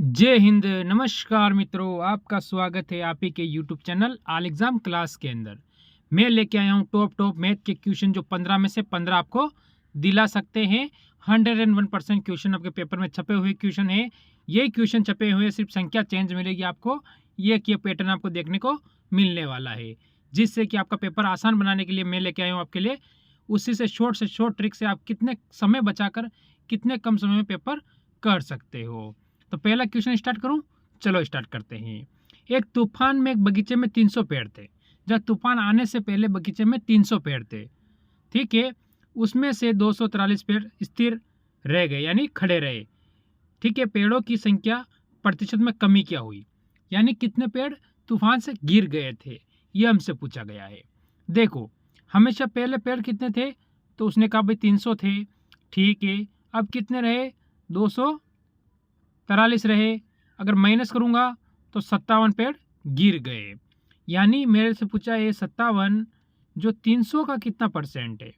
जय हिंद। नमस्कार मित्रों, आपका स्वागत है आप ही के YouTube channel all exam class के अंदर। मैं लेके आया हूँ टॉप मैथ के क्वेश्चन जो 15 में से 15 आपको दिला सकते हैं। 101% क्वेश्चन आपके पेपर में छपे हुए क्वेश्चन है। ये क्वेश्चन छपे हुए सिर्फ संख्या चेंज मिलेगी आपको, ये पैटर्न आपको देखने को मिलने वाला है, जिससे कि आपका पेपर आसान बनाने के लिए मैं लेके आया हूँ आपके लिए। उसी से शॉर्ट ट्रिक से आप कितने समय बचाकर कितने कम समय में पेपर कर सकते हो। तो पहला क्वेश्चन स्टार्ट करूं, चलो स्टार्ट करते हैं। एक तूफान में एक बगीचे में 300 पेड़ थे। जब तूफान आने से पहले बगीचे में 300 पेड़ थे, ठीक है। उसमें से 243 पेड़ स्थिर रह गए, यानी खड़े रहे, ठीक है। पेड़ों की संख्या प्रतिशत में कमी क्या हुई, यानी कितने पेड़ तूफान से गिर गए थे, ये हमसे पूछा गया है। देखो, हमेशा पहले पेड़ कितने थे, तो उसने कहा भाई 300 थे, ठीक है। अब कितने रहे, 243 रहे। अगर माइनस करूंगा तो 57 पेड़ गिर गए। यानी मेरे से पूछा है 57 जो 300 का कितना परसेंट है।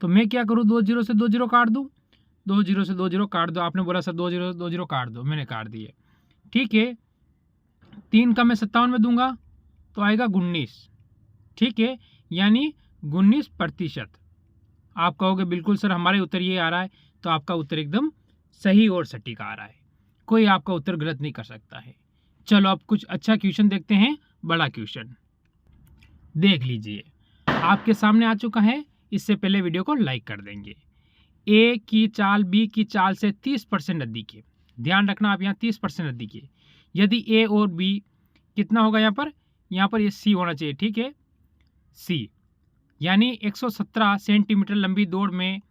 तो मैं क्या करूं, 2 जीरो से 2 जीरो काट दूं, 2 जीरो से 2 जीरो काट दो। आपने बोला सर 2 जीरो 2 जीरो काट दो, मैंने काट दिए, ठीक है। 3 का मैं 57 में दूंगा तो आएगा 19, ठीक है, यानी 19%। आप कहोगे बिल्कुल सर हमारे उत्तर ये आ रहा है, तो आपका उत्तर एकदम सही और सटीक आ रहा है, कोई आपका उत्तर गलत नहीं कर सकता है। चलो अब कुछ अच्छा क्वेश्चन देखते हैं। बड़ा क्वेश्चन देख लीजिए, आपके सामने आ चुका है। इससे पहले वीडियो को लाइक कर देंगे। ए की चाल बी की चाल से 30% अधिक है। ध्यान रखना, आप यहाँ 30% अधिक है। यदि ए और बी कितना होगा, यहाँ पर ये सी होना चाहिए, ठीक है, सी। यानी 117 सेंटीमीटर लंबी दौड़ में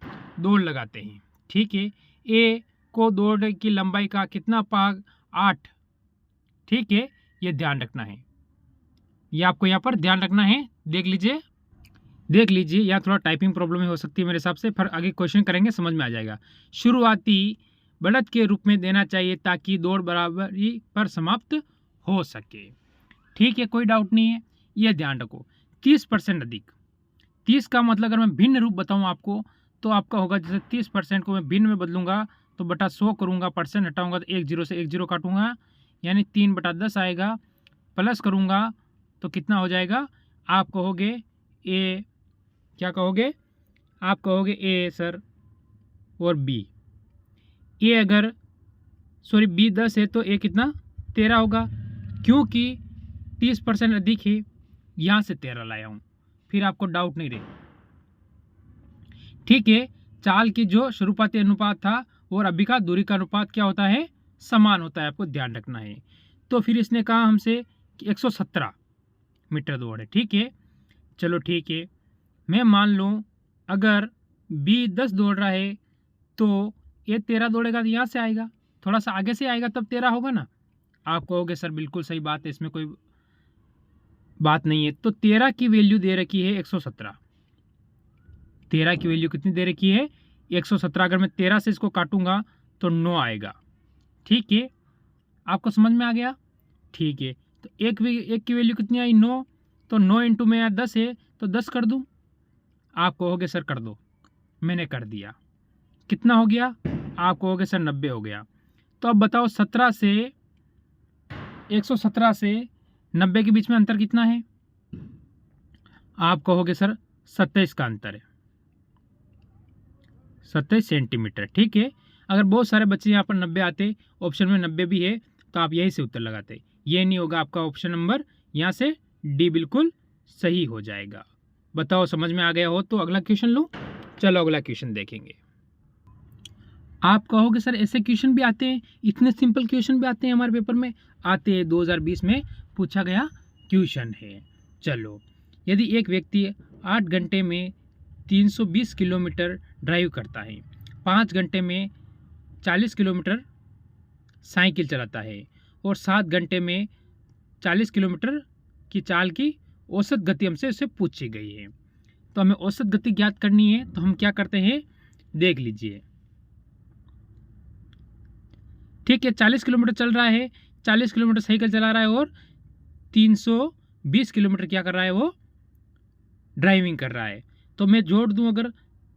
दौड़ लगाते हैं, ठीक है। ए को दौड़ की लंबाई का कितना भाग, 8, ठीक है। ये ध्यान रखना है, ये आपको यहाँ पर ध्यान रखना है। देख लीजिए, यहाँ थोड़ा टाइपिंग प्रॉब्लम हो सकती है मेरे हिसाब से, फिर आगे क्वेश्चन करेंगे समझ में आ जाएगा। शुरुआती बढ़त के रूप में देना चाहिए ताकि दौड़ बराबरी पर समाप्त हो सके, ठीक है, कोई डाउट नहीं है। ये ध्यान रखो, 30% अधिक। 30 का मतलब अगर मैं भिन्न रूप बताऊं आपको, तो आपका होगा जैसे 30% को मैं भिन्न में बदलूंगा तो बटा 100 करूंगा, परसेंट हटाऊंगा तो 1 जीरो से 1 जीरो काटूंगा, यानी 3/10 आएगा। प्लस करूंगा तो कितना हो जाएगा, आप कहोगे ए, क्या कहोगे, आप कहोगे ए सर और बी। ए अगर सॉरी बी 10 है तो ए कितना, 13 होगा, क्योंकि 30% अधिक है, यहाँ से 13 लाया हूँ, फिर आपको डाउट नहीं रहे, ठीक है। चाल की जो शुरुआती अनुपात था और अभी का दूरी का अनुपात क्या होता है, समान होता है, आपको ध्यान रखना है। तो फिर इसने कहा हमसे कि 117 मीटर दौड़ है, ठीक है। चलो ठीक है, मैं मान लूँ अगर बी 10 दौड़ रहा है तो ये 13 दौड़ेगा तो यहाँ से आएगा, थोड़ा सा आगे से आएगा तब 13 होगा ना। आप कहोगे सर बिल्कुल सही बात है, इसमें कोई बात नहीं है। तो 13 की वैल्यू दे रखी है 117। 13 की वैल्यू कितनी दे रखी है, 117। अगर मैं 13 से इसको काटूंगा तो 9 आएगा, ठीक है। आपको समझ में आ गया, ठीक है। तो एक की वैल्यू कितनी आई, 9। तो 9 इंटू में यहाँ 10 है तो 10 कर दूं। आप कहोगे सर कर दो, मैंने कर दिया। कितना हो गया, आप कहोगे सर 90 हो गया। तो अब बताओ 17 से 117 से 90 के बीच में अंतर कितना है, आप कहोगे सर 27 का अंतर है, 27 सेंटीमीटर, ठीक है। अगर बहुत सारे बच्चे यहाँ पर 90 आते, ऑप्शन में 90 भी है, तो आप यही से उत्तर लगाते। ये नहीं होगा आपका ऑप्शन नंबर, यहाँ से डी बिल्कुल सही हो जाएगा। बताओ समझ में आ गया हो तो अगला क्वेश्चन लो। चलो अगला क्वेश्चन देखेंगे। आप कहोगे सर ऐसे क्वेश्चन भी आते हैं, इतने सिंपल क्वेश्चन भी आते हैं हमारे पेपर में, आते हैं, 2020 में पूछा गया क्वेश्चन है। चलो, यदि एक व्यक्ति 8 घंटे में 320 किलोमीटर ड्राइव करता है, 5 घंटे में 40 किलोमीटर साइकिल चलाता है और 7 घंटे में 40 किलोमीटर की चाल की औसत गति हमसे उसे पूछी गई है। तो हमें औसत गति ज्ञात करनी है, तो हम क्या करते हैं, देख लीजिए, ठीक है। 40 किलोमीटर चल रहा है, 40 किलोमीटर साइकिल चला रहा है और 320 किलोमीटर क्या कर रहा है, वो ड्राइविंग कर रहा है। तो मैं जोड़ दूं, अगर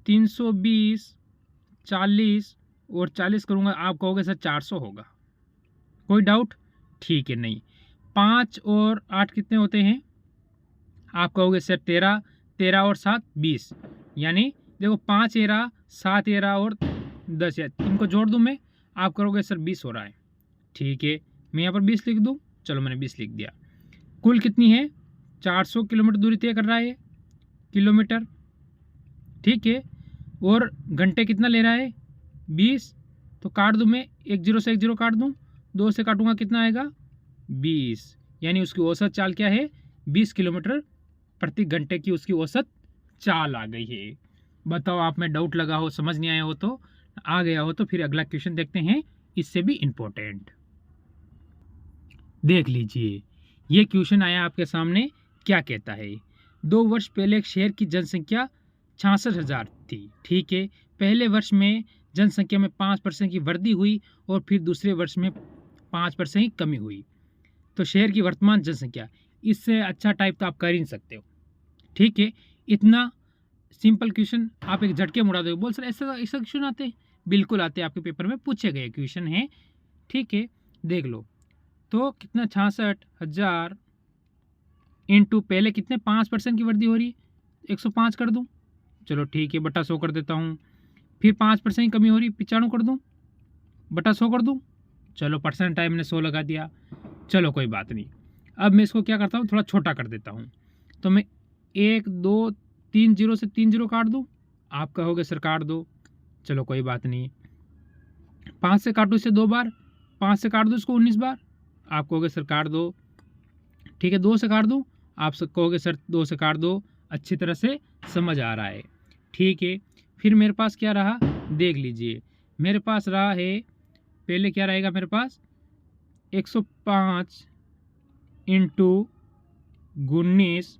320 40 और 40 करूंगा, आप कहोगे सर 400 होगा, कोई डाउट? ठीक है, नहीं। 5 और 8 कितने होते हैं? आप कहोगे सर 13, 13 और 7 20, यानी देखो 5 13 7 13 और 10 है, इनको जोड़ दूं मैं, आप करोगे सर 20 हो रहा है। ठीक है, मैं यहाँ पर 20 लिख दूं, चलो मैंने 20 लिख दिया। कुल कितनी है? 400 किलोमीटर दूरी तय कर रहा है किलोमीटर, ठीक है। और घंटे कितना ले रहा है? 20। तो काट दूं मैं, एक जीरो से एक जीरो काट दूं, 2 से काटूंगा कितना आएगा? 20, यानी उसकी औसत चाल क्या है? 20 किलोमीटर प्रति घंटे की उसकी औसत चाल आ गई है। बताओ, आप में डाउट लगा हो, समझ नहीं आया हो तो, आ गया हो तो फिर अगला क्वेश्चन देखते हैं, इससे भी इंपॉर्टेंट। देख लीजिए, ये क्वेश्चन आया आपके सामने, क्या कहता है? 2 वर्ष पहले एक शहर की जनसंख्या 66,000 थी, ठीक है। पहले वर्ष में जनसंख्या में 5% की वृद्धि हुई और फिर दूसरे वर्ष में 5% की कमी हुई। तो शहर की वर्तमान जनसंख्या, इससे अच्छा टाइप तो आप कर ही नहीं सकते हो, ठीक है। इतना सिंपल क्वेश्चन आप एक झटके मुड़ा दोगे। बोल सर ऐसा ऐसा क्वेश्चन आते हैं? बिल्कुल आते हैं, आपके पेपर में पूछे गए क्वेश्चन हैं, ठीक है। देख लो, तो कितना 66,000 इंटू पहले कितने 5% की वृद्धि हो रही है, 105 कर दूं, चलो ठीक है, बटा 100 कर देता हूँ। फिर 5% की कमी हो रही है, 95 कर दूं, बटा 100 कर दूं, चलो परसेंट टाइम ने 100 लगा दिया, चलो कोई बात नहीं। अब मैं इसको क्या करता हूँ, थोड़ा छोटा कर देता हूँ। तो मैं 1 2 3 जीरो से 3 जीरो काट दूँ, आप कहोगे सर काट दो, चलो कोई बात नहीं। 5 से काटो इसे 2 बार, 5 से काट दो इसको 19 बार, आप कहोगे सर काट दो, ठीक है। 2 से काट दूँ, आप कहोगे सर 2 से काट दो, अच्छी तरह से समझ आ रहा है, ठीक है। फिर मेरे पास क्या रहा, देख लीजिए, मेरे पास रहा है, पहले क्या रहेगा मेरे पास, 105 इंटू 19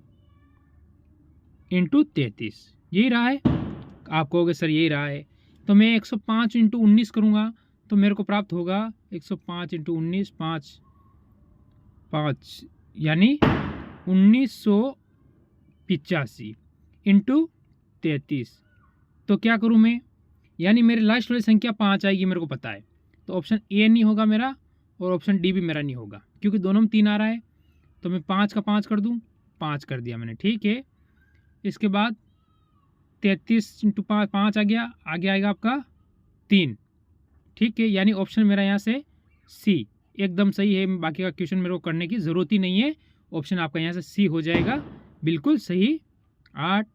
इंटू 33, यही रहा है। आप कहोगे सर यही रहा है, तो मैं 105 इंटू 19 करूँगा तो मेरे को प्राप्त होगा 105 इंटू 19 5 यानी 1985 इंटू 33। तो क्या करूँ मैं, यानी मेरे लास्ट वाली संख्या 5 आएगी, मेरे को पता है। तो ऑप्शन ए नहीं होगा मेरा और ऑप्शन डी भी मेरा नहीं होगा, क्योंकि दोनों में 3 आ रहा है। तो मैं 5 का 5 कर दूँ, 5 कर दिया मैंने, ठीक है। इसके बाद 33 इंटू 5 5 आ गया, आगे आएगा आपका 3, ठीक है। यानी ऑप्शन मेरा यहाँ से सी एकदम सही है, बाकी का क्वेश्चन मेरे को करने की ज़रूरत ही नहीं है। ऑप्शन आपका यहाँ से सी हो जाएगा, बिल्कुल सही। 8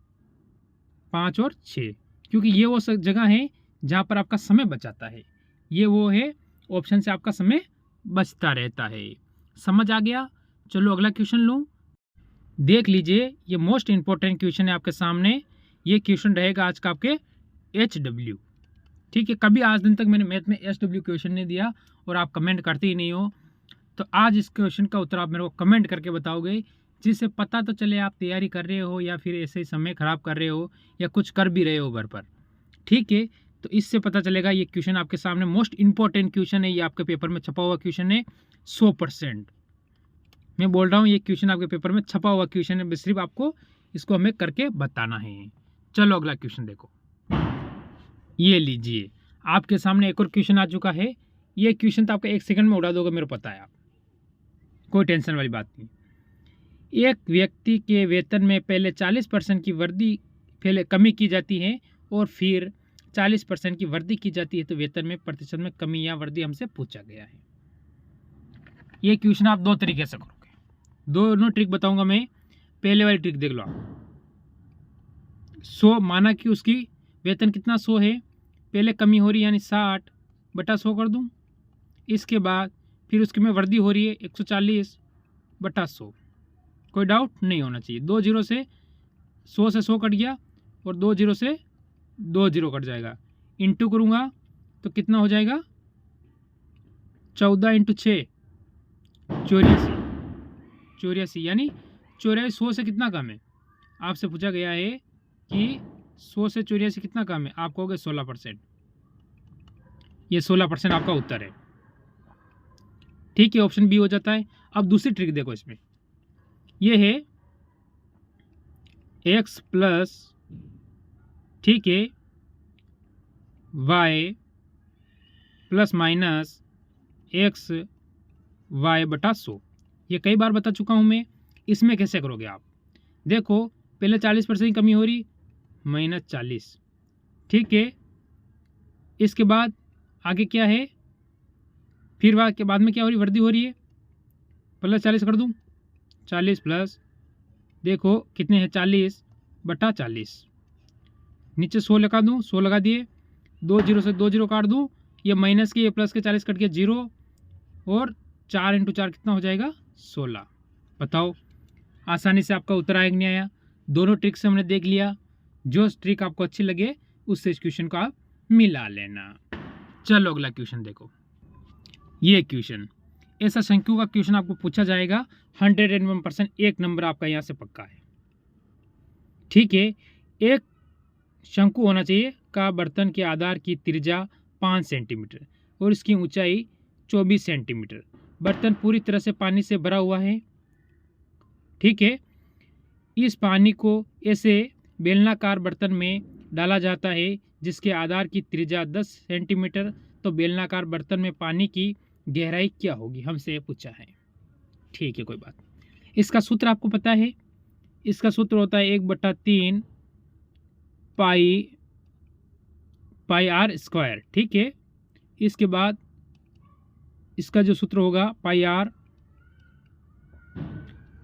5 और 6, क्योंकि ये वो जगह है जहाँ पर आपका समय बचाता है, ये वो है ऑप्शन से आपका समय बचता रहता है। समझ आ गया? चलो अगला क्वेश्चन लूँ, देख लीजिए, ये मोस्ट इंपॉर्टेंट क्वेश्चन है आपके सामने। ये क्वेश्चन रहेगा आज का आपके HW, ठीक है। कभी आज दिन तक मैंने मैथ में HW क्वेश्चन नहीं दिया और आप कमेंट करते ही नहीं हो, तो आज इस क्वेश्चन का उत्तर आप मेरे को कमेंट करके बताओगे, जिससे पता तो चले आप तैयारी कर रहे हो या फिर ऐसे ही समय ख़राब कर रहे हो या कुछ कर भी रहे हो घर पर, ठीक है। तो इससे पता चलेगा ये क्वेश्चन आपके सामने मोस्ट इंपॉर्टेंट क्वेश्चन है, ये आपके पेपर में छपा हुआ क्वेश्चन है 100%। मैं बोल रहा हूँ ये क्वेश्चन आपके पेपर में छपा हुआ क्वेश्चन है, सिर्फ आपको इसको हमें करके बताना है। चलो अगला क्वेश्चन देखो, ये लीजिए, आपके सामने एक और क्वेश्चन आ चुका है। ये क्वेश्चन तो आपका 1 सेकंड में उड़ा दोगे, मेरे को पता है, आप कोई टेंशन वाली बात नहीं। एक व्यक्ति के वेतन में पहले 40% की वृद्धि, पहले कमी की जाती है और फिर 40% की वृद्धि की जाती है, तो वेतन में प्रतिशत में कमी या वृद्धि हमसे पूछा गया है। ये क्वेश्चन आप 2 तरीके से करोगे, दोनों ट्रिक बताऊंगा मैं। पहले वाली ट्रिक देख लो आप, 100 माना कि उसकी वेतन कितना 100 है, पहले कमी हो रही है यानी 60 बटा 100 कर दूं, इसके बाद फिर उसकी में वृद्धि हो रही है 140 बटा 100। कोई डाउट नहीं होना चाहिए। 2 जीरो से 100 से 100 कट गया और 2 जीरो से 2 जीरो कट जाएगा, इंटू करूँगा तो कितना हो जाएगा, 14 इंटू 6 84, यानी 84 100 से कितना कम है। आपसे पूछा गया है कि 100 से 84 कितना कम है, आप कहोगे 16%। ये 16% आपका उत्तर है, ठीक है। ऑप्शन बी हो जाता है। अब दूसरी ट्रिक देखो, इसमें ये है x प्लस, ठीक है, y plus minus x y बटा 100। ये कई बार बता चुका हूँ मैं। इसमें कैसे करोगे आप, देखो पहले 40% की कमी हो रही, -40, ठीक है। इसके बाद आगे क्या है, फिर वहाँ के बाद में क्या हो रही, वृद्धि हो रही है, +40 कर दूँ, 40 प्लस देखो कितने हैं, 40 बटा 40, नीचे 100 लगा दूँ, 100 लगा दिए, 2 जीरो से 2 जीरो काट दूँ, ये माइनस के ये प्लस के 40 कट के 0, और 4 × 4 कितना हो जाएगा, 16। बताओ आसानी से आपका उत्तर आएगा नहीं आया। दोनों ट्रिक से हमने देख लिया, जो ट्रिक आपको अच्छी लगे उससे इस क्वेश्चन को आप मिला लेना। चलो अगला क्वेश्चन देखो। ये क्वेश्चन ऐसा शंकु का क्वेश्चन आपको पूछा जाएगा, 101%, एक नंबर आपका यहाँ से पक्का है, ठीक है। एक शंकु होना चाहिए का बर्तन के आधार की त्रिज्या 5 सेंटीमीटर और इसकी ऊंचाई 24 सेंटीमीटर। बर्तन पूरी तरह से पानी से भरा हुआ है, ठीक है। इस पानी को ऐसे बेलनाकार बर्तन में डाला जाता है जिसके आधार की त्रिज्या 10 सेंटीमीटर। तो बेलनाकार बर्तन में पानी की गहराई क्या होगी, हमसे ये पूछा है, ठीक है, कोई बात। इसका सूत्र आपको पता है, इसका सूत्र होता है 1/3 पाई आर स्क्वायर, ठीक है। इसके बाद इसका जो सूत्र होगा पाई आर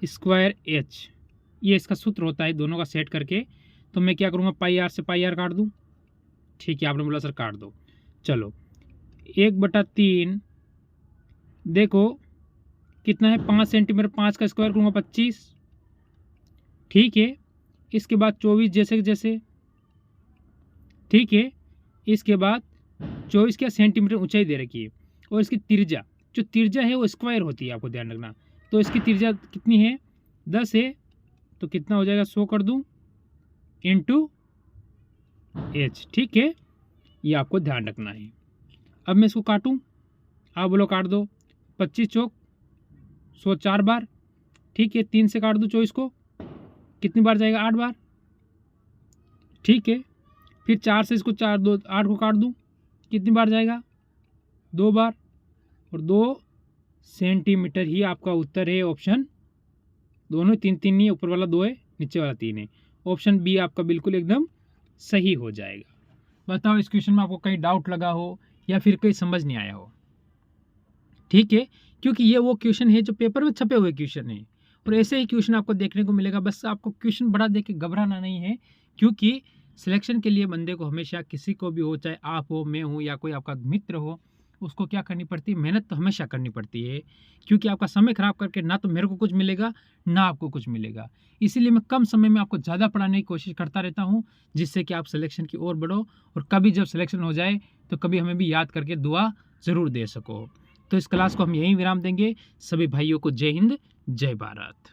स्क्वायर एच, ये इसका सूत्र होता है दोनों का सेट करके। तो मैं क्या करूँगा, पाई आर से पाई आर काट दूँ, ठीक है। आपने बोला सर काट दो, चलो 1/3 देखो कितना है, 5 सेंटीमीटर, 5 का स्क्वायर करूँगा 25, ठीक है। इसके बाद 24 जैसे जैसे, ठीक है। इसके बाद 24 क्या सेंटीमीटर ऊंचाई दे रखी है, और इसकी त्रिज्या, जो त्रिज्या है वो स्क्वायर होती है, आपको ध्यान रखना। तो इसकी त्रिज्या कितनी है, 10 है, तो कितना हो जाएगा, 100 कर दूँ इंटू एच, ठीक है। ये आपको ध्यान रखना है। अब मैं इसको काटूँ, आप बोलो काट दो, 25 चौक 100 4 बार, ठीक है। 3 से काट दूँ 24 को, कितनी बार जाएगा, 8 बार, ठीक है। फिर 4 से इसको 4 2 8 को काट दूँ, कितनी बार जाएगा, 2 बार, और 2 सेंटीमीटर ही आपका उत्तर है। ऑप्शन दोनों 3 3 नहीं, ऊपर वाला 2 है, नीचे वाला 3 है। ऑप्शन बी आपका बिल्कुल एकदम सही हो जाएगा। बताओ इस क्वेश्चन में आपको कहीं डाउट लगा हो या फिर कहीं समझ नहीं आया हो, ठीक है। क्योंकि ये वो क्वेश्चन है जो पेपर में छपे हुए क्वेश्चन है, और ऐसे ही क्वेश्चन आपको देखने को मिलेगा। बस आपको क्वेश्चन बड़ा देख के घबराना नहीं है, क्योंकि सिलेक्शन के लिए बंदे को हमेशा, किसी को भी हो, चाहे आप हो, मैं हूँ, या कोई आपका मित्र हो, उसको क्या करनी पड़ती है, मेहनत तो हमेशा करनी पड़ती है। क्योंकि आपका समय खराब करके ना तो मेरे को कुछ मिलेगा, ना आपको कुछ मिलेगा। इसीलिए मैं कम समय में आपको ज़्यादा पढ़ाने की कोशिश करता रहता हूँ, जिससे कि आप सिलेक्शन की ओर बढ़ो, और कभी जब सिलेक्शन हो जाए तो कभी हमें भी याद करके दुआ ज़रूर दे सको। तो इस क्लास को हम यहीं विराम देंगे। सभी भाइयों को जय हिंद, जय भारत।